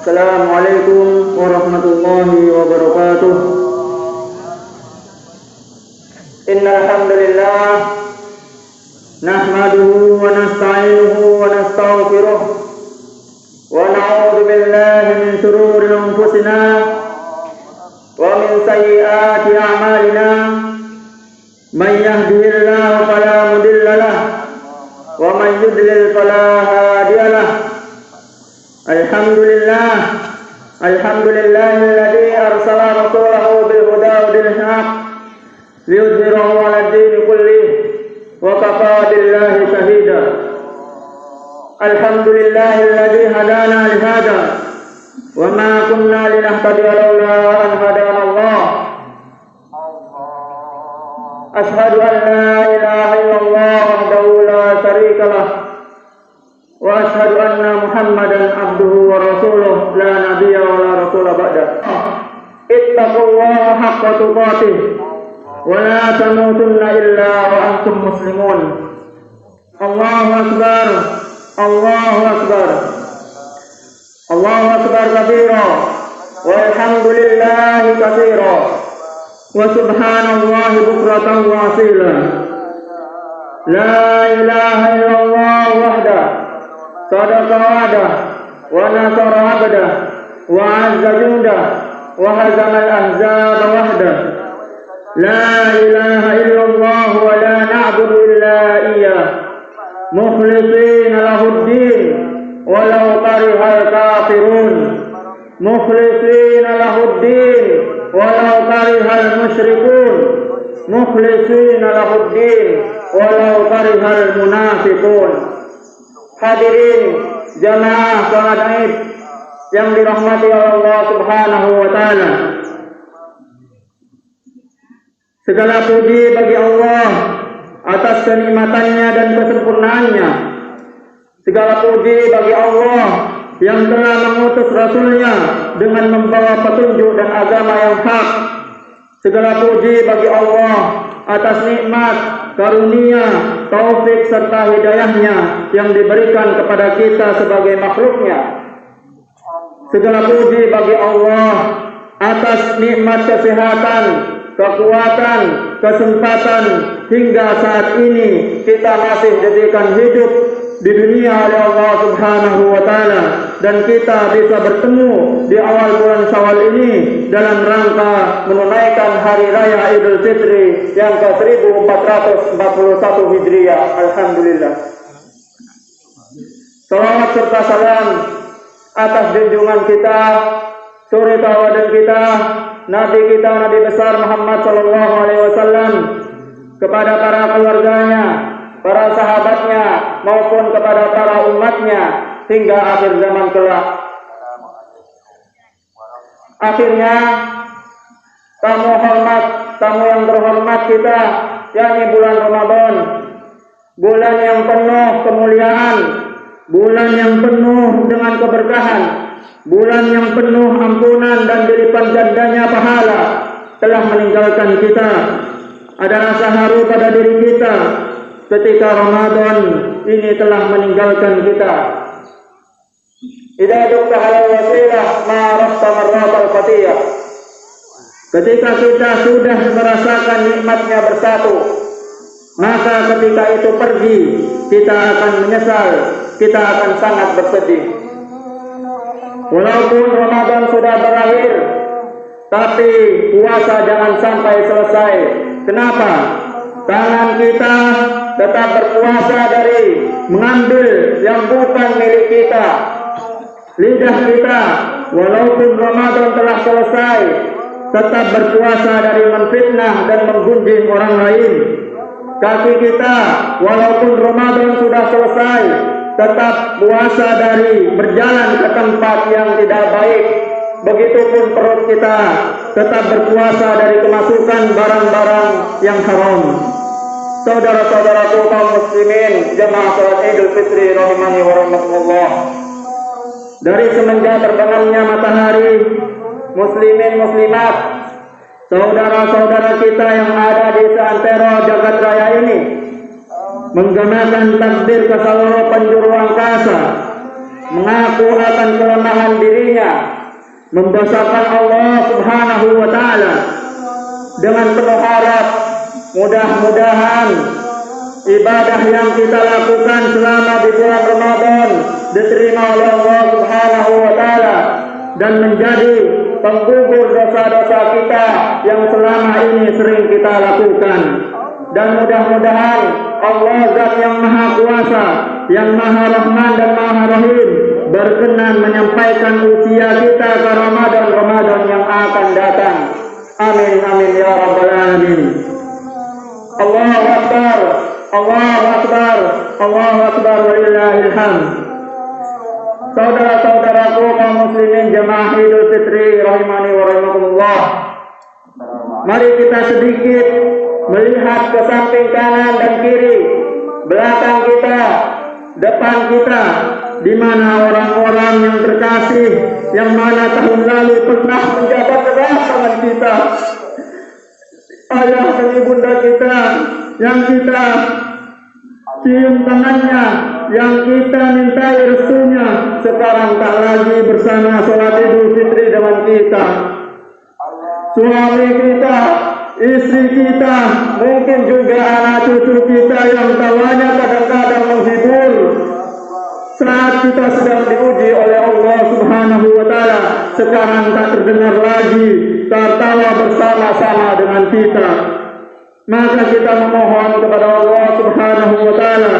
Assalamualaikum warahmatullahi wabarakatuh. Innal hamdalillah nahmaduhu wa nasta'inuhu wa nastaghfiruh wa na'udzu billahi min shururi anfusina wa min sayyiati a'malina. May yahdihillahu fala mudilla lahu wa may yudlil fala hadiya lahu. Alhamdulillahilladzi arsala rasulahu bil huda wa dinil haqq liyudhhirahu 'ala ad-dini kullih wa kafaa billahi shahida. Alhamdulillahilladzi hadana li hada wa ma kunna linahtadiya laula an hadana Allah. Ashhadu an la ilaha illallah wahdahu la syarika lah wa ashhadu anna Muhammadan abduhu wa rasuluh la nabiyya wa la rasula ba'da. Ittaqullaha haqqa tuqatih wa la tamutunna illa wa antum muslimun. Allahu akbar, Allahu akbar, Allahu akbar kabira walhamdulillahi katsira wa subhanallahi bukratan wa asila. La ilaha illallah wahda sadaqa wa'dah wa nasara 'abdah wa 'azza jundah wa hazama al-ahzab wahdah. La ilaha illallah wa la na'budu illa iyyah mukhlishina lahud-din walau karihal kafirun. Mukhlishina lahud-din walau karihal musyrikun. Mukhlishina lahud-din walau karihal munafiqun. Hadirin jamaah salat Id yang dirahmati Allah Subhanahu wa taala. Segala puji bagi Allah atas kenikmatannya dan kesempurnaannya. Segala puji bagi Allah yang telah mengutus Rasulnya dengan membawa petunjuk dan agama yang hak. Segala puji bagi Allah atas nikmat, karunia, taufik serta hidayahnya yang diberikan kepada kita sebagai makhluknya. Segala puji bagi Allah atas nikmat kesehatan, kekuatan, kesempatan hingga saat ini kita masih diberikan hidup di dunia oleh Allah Subhanahu wa taala dan kita bisa bertemu di awal bulan Syawal ini dalam rangka menunaikan hari raya Idul Fitri yang ke-1441 Hijriah. Alhamdulillah. Salawat serta salam atas junjungan kita, suri tauladan kita, Nabi kita, Nabi besar Muhammad sallallahu alaihi wasallam, kepada para keluarganya, para sahabatnya maupun kepada para umatnya hingga akhir zaman kelak. Akhirnya tamu yang terhormat kita, yakni bulan Ramadan, bulan yang penuh kemuliaan, bulan yang penuh dengan keberkahan, bulan yang penuh ampunan dan dilipat gandanya pahala, telah meninggalkan kita. Ada rasa haru pada diri kita ketika Ramadan ini telah meninggalkan kita. Idza dukta halal wasilah ma rasta marrat al-fatiyah. Ketika kita sudah merasakan nikmatnya bersatu, maka ketika itu pergi, kita akan menyesal, kita akan sangat bersedih. Walaupun Ramadan sudah berakhir, tapi puasa jangan sampai selesai. Kenapa? Tangan kita tetap berpuasa dari mengambil yang bukan milik kita. Lidah kita walaupun Ramadan telah selesai, tetap berpuasa dari menfitnah dan menggunjing orang lain. Kaki kita walaupun Ramadan sudah selesai, tetap puasa dari berjalan ke tempat yang tidak baik. Begitupun perut kita tetap berpuasa dari kemasukan barang-barang yang haram. Saudara-saudaraku kaum muslimin, jemaah salat Idul Fitri rahimani wa rahmatullah. Dari semenjak terbenamnya matahari, muslimin muslimat, saudara-saudara kita yang ada di seantero jagat raya ini menggunakan takbir ke seluruh penjuru angkasa, mengaku akan kelemahan dirinya membesarkan Allah Subhanahu wa taala dengan penuh harap mudah-mudahan ibadah yang kita lakukan selama di bulan Ramadan diterima oleh Allah Subhanahu wa taala dan menjadi penggugur dosa-dosa kita yang selama ini sering kita lakukan. Dan mudah-mudahan Allah Zat yang Maha Kuasa, yang Maha Rahman dan Maha Rahim berkenan menyampaikan usia kita ke Ramadan yang akan datang. Amin amin ya rabbal alamin. Allahu akbar, Allahu akbar, Allahu akbar walillahil hamd. Saudara-saudaraku kaum muslimin jemaah Idul Fitri rahimani wa rahimakumullah. Mari kita sedikit melihat ke samping kanan dan kiri, belakang kita, depan kita, di mana orang-orang yang terkasih yang mana tahun lalu pernah menjabat erat tangan kita, ayah dan ibunda kita yang kita cium tangannya, yang kita mintai restunya, sekarang tak lagi bersama sholat Idul Fitri dengan kita. Suami kita, istri kita, mungkin juga anak cucu kita yang tawanya kadang-kadang menghibur saat kita sedang diuji oleh Allah Subhanahu wa taala, sekarang tak terdengar lagi tertawa bersama-sama dengan kita. Maka kita memohon kepada Allah Subhanahu wa taala,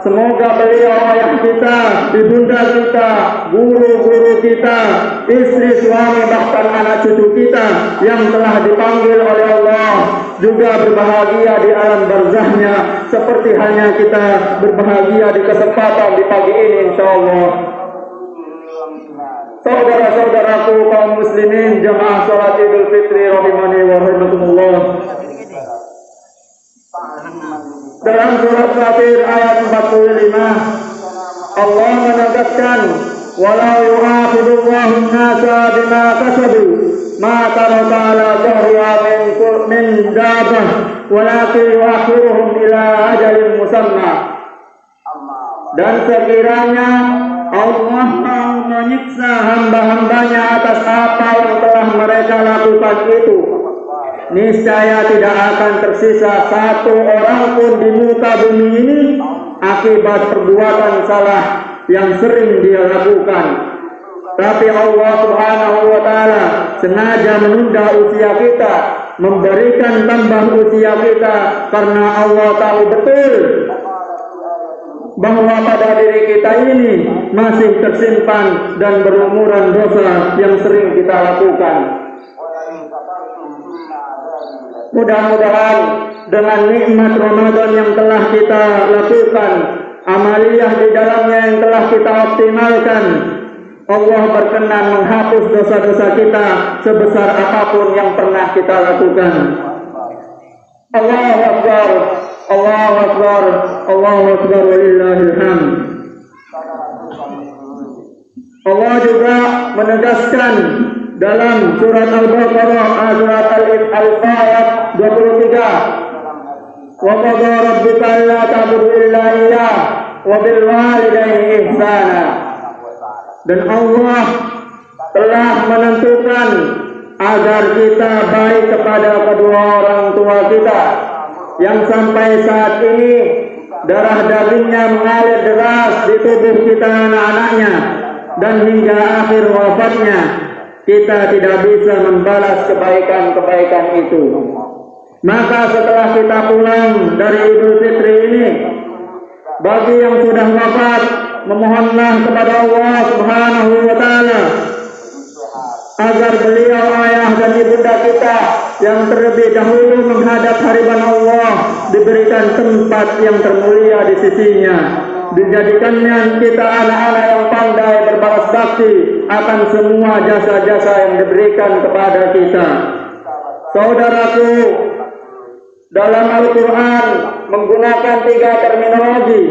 semoga beliau ayah kita, ibunda kita, guru-guru kita, istri, suami, bahkan anak cucu kita yang telah dipanggil oleh Allah juga berbahagia di alam barzahnya seperti halnya kita berbahagia di kesempatan di pagi ini insyaallah. Saudara-saudaraku kaum muslimin jemaah salat Idul Fitri rahimani wa rahimakumullah. Dalam surat Fatir ayat 45 Allah menegaskan, walau yu'akhidullahu an-nasa bima kasabu ma taraka ala dhahriha min dabbah walakin yu'akhiruhum ila ajalin musamma. Dan sekiranya Allah mau menyiksa hamba-hambanya atas apa yang telah mereka lakukan itu, niscaya tidak akan tersisa satu orang pun di muka bumi ini akibat perbuatan salah yang sering dia lakukan. Tapi Allah Subhanahu wa taala sengaja menunda usia kita, memberikan tambah usia kita karena Allah tahu betul bahwa pada diri kita ini masih tersimpan dan berumuran dosa yang sering kita lakukan. Mudah-mudahan dengan nikmat Ramadan yang telah kita lakukan, amaliyah di dalamnya yang telah kita optimalkan, Allah berkenan menghapus dosa-dosa kita sebesar apapun yang pernah kita lakukan. Allahu Akbar, Allahu Akbar, Allahu Akbar walillahil hamd. Allah juga menegaskan dalam surat Al-Baqarah surat Al-Ayat 23, wa qadha rabbuka alla ta'budu illa iyyah wa bil walidayni ihsana. Dan Allah telah menentukan agar kita baik kepada kedua orang tua kita yang sampai saat ini darah dagingnya mengalir deras di tubuh kita anak-anaknya, dan hingga akhir wafatnya kita tidak bisa membalas kebaikan-kebaikan itu. Maka setelah kita pulang dari Idul Fitri ini, bagi yang sudah wafat, memohonlah kepada Allah Subhanahu wa taala agar beliau ayah dan ibunda kita yang terlebih dahulu menghadap hadirat Allah diberikan tempat yang termulia di sisinya, dijadikannya kita anak-anak yang pandai berbalas bakti akan semua jasa-jasa yang diberikan kepada kita. Saudaraku, dalam Al-Quran menggunakan 3 terminologi,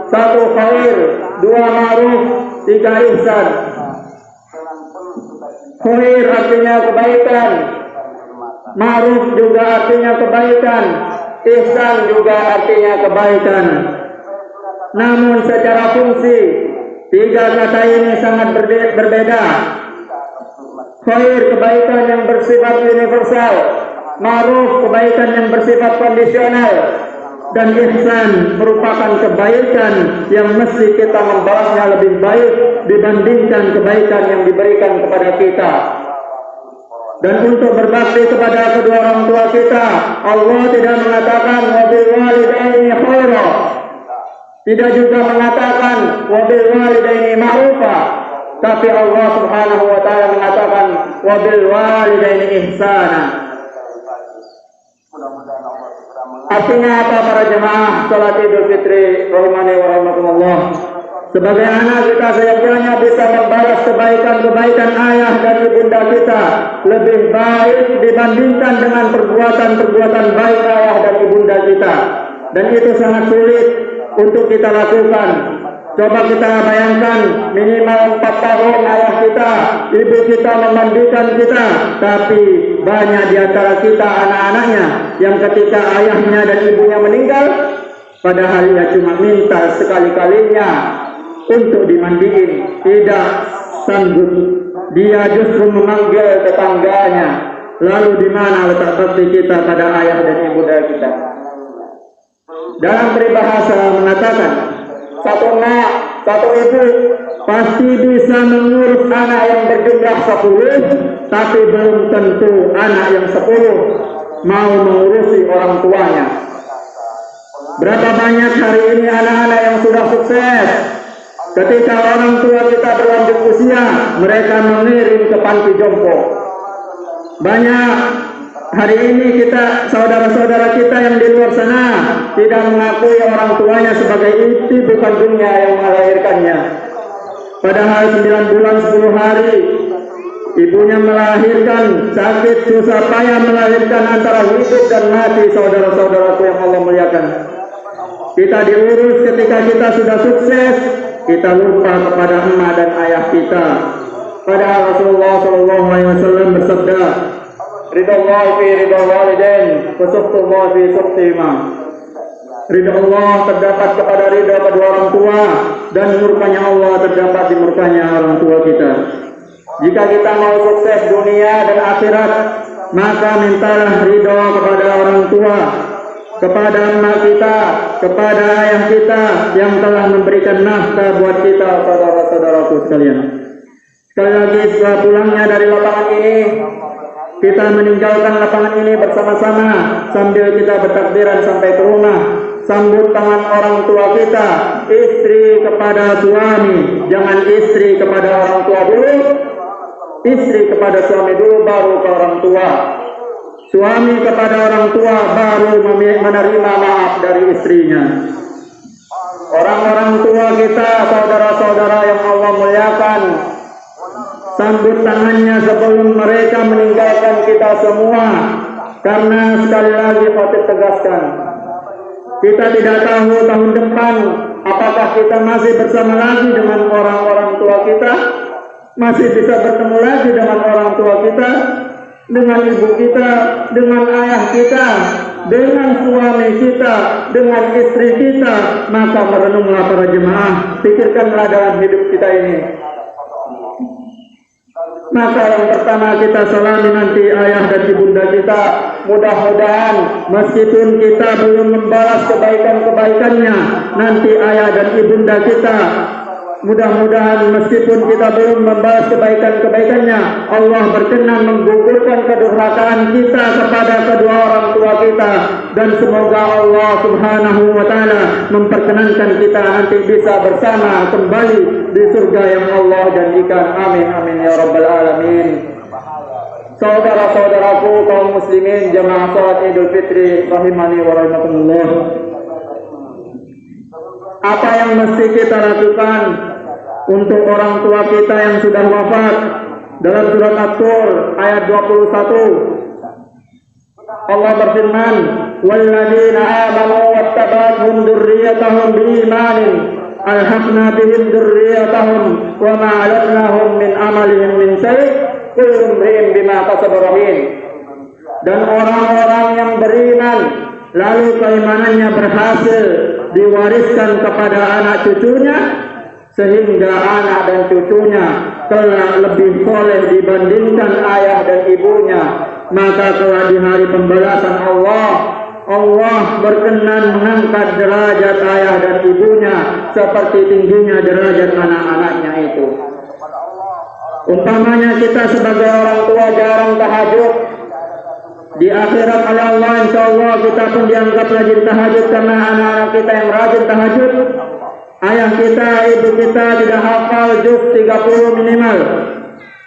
1 khair, 2 ma'ruf, 3 ihsan. Khair artinya kebaikan, ma'ruf juga artinya kebaikan, ihsan juga artinya kebaikan. Namun secara fungsi 3 kata ini sangat berbeda. khair kebaikan yang bersifat universal, ma'ruf kebaikan yang bersifat kondisional, dan ihsan merupakan kebaikan yang mesti kita membalasnya lebih baik dibandingkan kebaikan yang diberikan kepada kita. Dan untuk berbakti kepada kedua orang tua kita, Allah tidak mengatakan wabil walidaini khaira, tidak juga mengatakan wabil walidaini ma'rufa, tapi Allah Subhanahu wa taala mengatakan wabil walidaini ihsana. Artinya apa para jemaah salat Idul Fitri rahimani wa rahmatullah? Sebagai anak kita seyogyanya bisa membalas kebaikan-kebaikan ayah dan ibunda kita lebih baik dibandingkan dengan perbuatan-perbuatan baik ayah dan ibunda kita. Dan itu sangat sulit untuk kita lakukan. Coba kita bayangkan minimal 4 tahun ayah kita, ibu kita memandikan kita, tapi banyak di antara kita anak-anaknya yang ketika ayahnya dan ibunya meninggal, padahal ia cuma minta sekali-kalinya untuk dimandiin, tidak sanggup. Dia justru memanggil tetangganya. Lalu di mana letak bakti kita pada ayah dan ibunda kita? Dalam peribahasa mengatakan, satu anak, satu ibu pasti bisa mengurus anak yang berjumlah 10, tapi belum tentu anak yang 10 mau mengurusi orang tuanya. Berapa banyak hari ini anak-anak yang sudah sukses, ketika orang tua kita berlanjut usia, mereka mengirim ke panti jompo. Banyak hari ini kita, saudara-saudara kita yang di luar sana tidak mengakui orang tuanya sebagai ibu kandungnya yang melahirkannya. Padahal 9 bulan 10 hari ibunya melahirkan, sakit susah payah melahirkan antara hidup dan mati, saudara-saudaraku yang Allah muliakan. Kita diurus ketika kita sudah sukses, kita lupa kepada emak dan ayah kita. Padahal Rasulullah SAW bersabda, ridha Allah fi ridha walidain, wa sukhthullah fi sukhthihima. Ridha Allah terdapat kepada ridha kedua orang tua, dan murkanya Allah terdapat di murkanya orang tua kita. Jika kita mau sukses dunia dan akhirat, maka mintalah ridha kepada orang tua, kepada emak kita, kepada ayah kita yang telah memberikan nafkah buat kita, saudara-saudaraku sekalian. Sekali lagi, setelah pulangnya dari lapangan ini, kita meninggalkan lapangan ini bersama-sama sambil kita bertakbiran sampai ke rumah. Sambut tangan orang tua kita, istri kepada suami, jangan istri kepada orang tua dulu, istri kepada suami dulu, baru ke orang tua. Suami kepada orang tua, baru menerima maaf dari istrinya. Orang-orang tua kita, saudara-saudara yang Allah muliakan, sambut tangannya sebelum mereka meninggalkan kita semua. Karena sekali lagi patut tegaskan, kita tidak tahu tahun depan apakah kita masih bersama lagi dengan orang-orang tua kita, masih bisa bertemu lagi dengan orang tua kita, dengan ibu kita, dengan ayah kita, dengan suami kita, dengan istri kita. Maka merenunglah para jemaah, pikirkanlah dalam hidup kita ini. Maka yang pertama kita salami nanti ayah dan ibunda kita. Mudah-mudahan meskipun kita belum membalas kebaikan-kebaikannya, nanti ayah dan ibunda kita, mudah-mudahan meskipun kita belum membalas kebaikan-kebaikannya, Allah berkenan menggugurkan kedurhakaan kita kepada kedua orang tua kita. Dan semoga Allah Subhanahu wa ta'ala memperkenankan kita nanti bisa bersama kembali di surga yang Allah janjikan. Amin amin ya rabbal alamin. Saudara-saudaraku kaum muslimin jemaah salat Idul Fitri rahimani wa rahmatullah, apa yang mesti kita lakukan untuk orang tua kita yang sudah wafat? Dalam surat At-Tur ayat 21 Allah berfirman, walladzina amanu wattaba'athum dzurriyyatuhum biimanin alhaqna bihim dzurriyyatahum wa ma 'alatnahum min amalihim min syai' kullu imrin bima kasaba rahin. Dan orang-orang yang beriman lalu keimanannya berhasil diwariskan kepada anak cucunya, sehingga anak dan cucunya telah lebih soleh dibandingkan ayah dan ibunya, maka telah di hari pembalasan Allah berkenan mengangkat derajat ayah dan ibunya seperti tingginya derajat anak-anaknya itu. Umpamanya kita sebagai orang tua jarang tahajud, di akhirat oleh Allah insya Allah kita pun dianggap rajin tahajud karena anak-anak kita yang rajin tahajud. Ayah kita, ibu kita tidak hafal juz 30 minimal,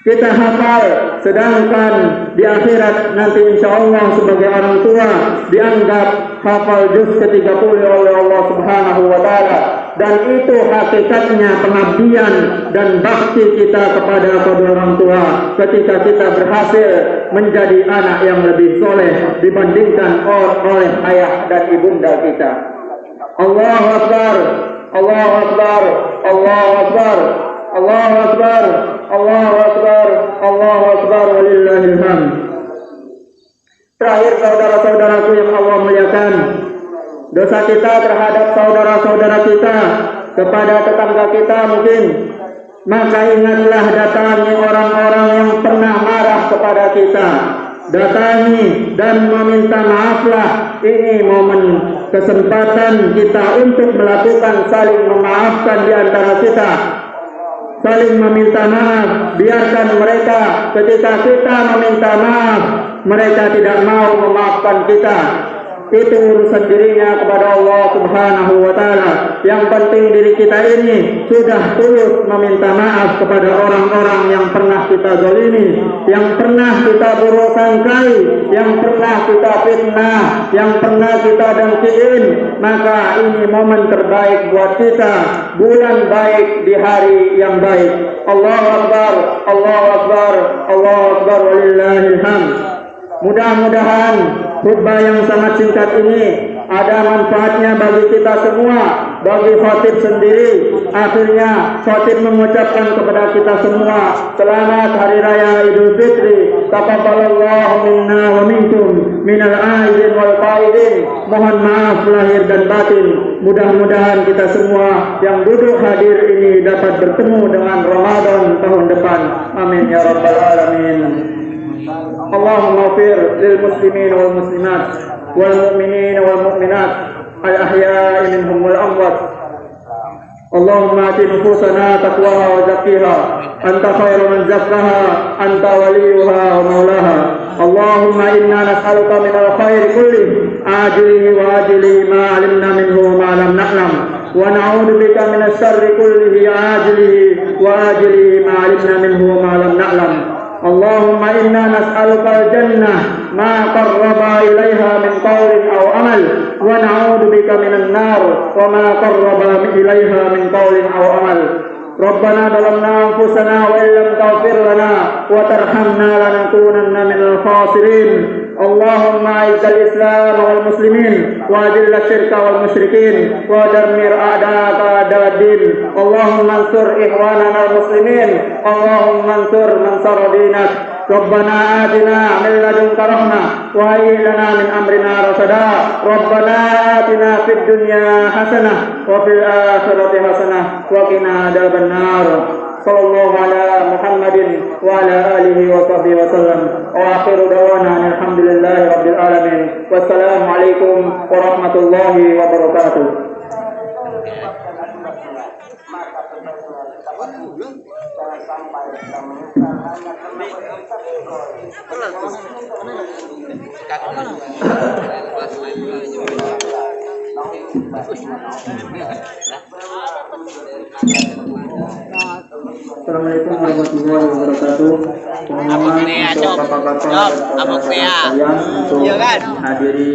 kita hafal, sedangkan di akhirat nanti insya Allah sebagai orang tua dianggap hafal juz ke-30 oleh Allah Subhanahu wa Ta'ala. Dan itu hakikatnya pengabdian dan bakti kita kepada kedua orang tua ketika kita berhasil menjadi anak yang lebih soleh dibandingkan oleh ayah dan ibunda kita. Allahu Akbar, Allahu Akbar, Allahu Akbar, Allahu Akbar, Allahu Akbar, Allahu Akbar, walillahil hamd. Terakhir saudara-saudaraku yang Allah muliakan, dosa kita terhadap saudara-saudara kita, kepada tetangga kita mungkin, maka ingatlah datangi orang-orang yang pernah marah kepada kita. Datangi dan meminta maaflah. Ini momen kesempatan kita untuk melakukan saling memaafkan di antara kita, saling meminta maaf. Biarkan mereka ketika kita meminta maaf, mereka tidak mau memaafkan kita. Itu urusan dirinya kepada Allah Subhanahu wa Ta'ala. Yang penting diri kita ini sudah tulus meminta maaf kepada orang-orang yang pernah kita zalimi, yang pernah kita buruk sangkai, yang pernah kita fitnah, yang pernah kita dengkiin. Maka ini momen terbaik buat kita, bulan baik di hari yang baik. Allahu Akbar, Allahu Akbar, Allahu Akbar, walillahil hamd. Mudah-mudahan khutbah yang sangat singkat ini ada manfaatnya bagi kita semua, bagi khatib sendiri. Akhirnya khatib mengucapkan kepada kita semua selamat hari raya Idul Fitri. Taqabbalallahu minna wa minkum minal aidin wal qaidin. Mohon maaf lahir dan batin. Mudah-mudahan kita semua yang duduk hadir ini dapat bertemu dengan Ramadan tahun depan. Amin ya rabbal alamin. Allahumma ighfir lil muslimin wal muslimat wal mu'minin wal mu'minat al ahya'i minhum wal amwat. Allahumma ati nufusana taqwaha wa zakkiha anta khairu man zakkaha anta waliyuha wa maulaha. Allahumma inna nas'aluka min al khairi kulli ajlihi wa ajlihi ma 'alimna minhu wa ma lam na'lam, wa na'udzu bika min asy-syarri kullihi ajlihi wa ajlihi ma 'alimna minhu wa ma lam na'lam. Allahumma inna nas'aluka al-jannah ma qarraba ilaiha min qawlin aw amal, wa na'udzu bika minan nar wa ma qarraba ilaiha min qawlin aw amal. Rabbana zalamna anfusana wa illam taghfir lana wa tarhamna lanakunanna minal khasirin. Allahumma izzil islam wal muslimin wa adil syirka wal musyrikin wa dammir a'da'aka a'da'ad-din. Allahumma ansur ikhwanana al muslimin, Allahumma ansur man sara dinak. Rabbana atina min ladunka rahmah wa hayyi lana min amrina rasada. Rabbana atina fid dunya hasanah wa fil akhirati hasanah wa qina adzabannar. Sallallahu ala Muhammadin wa ala alihi wa sahbihi wa sallam. Wa akhiru dawana alhamdulillahi rabbil alamin. Wassalamu alaikum warahmatullahi wabarakatuh. Assalamualaikum warahmatullahi wabarakatuh. Mohon maaf untuk bapak-bapak dan saudara sekalian untuk hadiri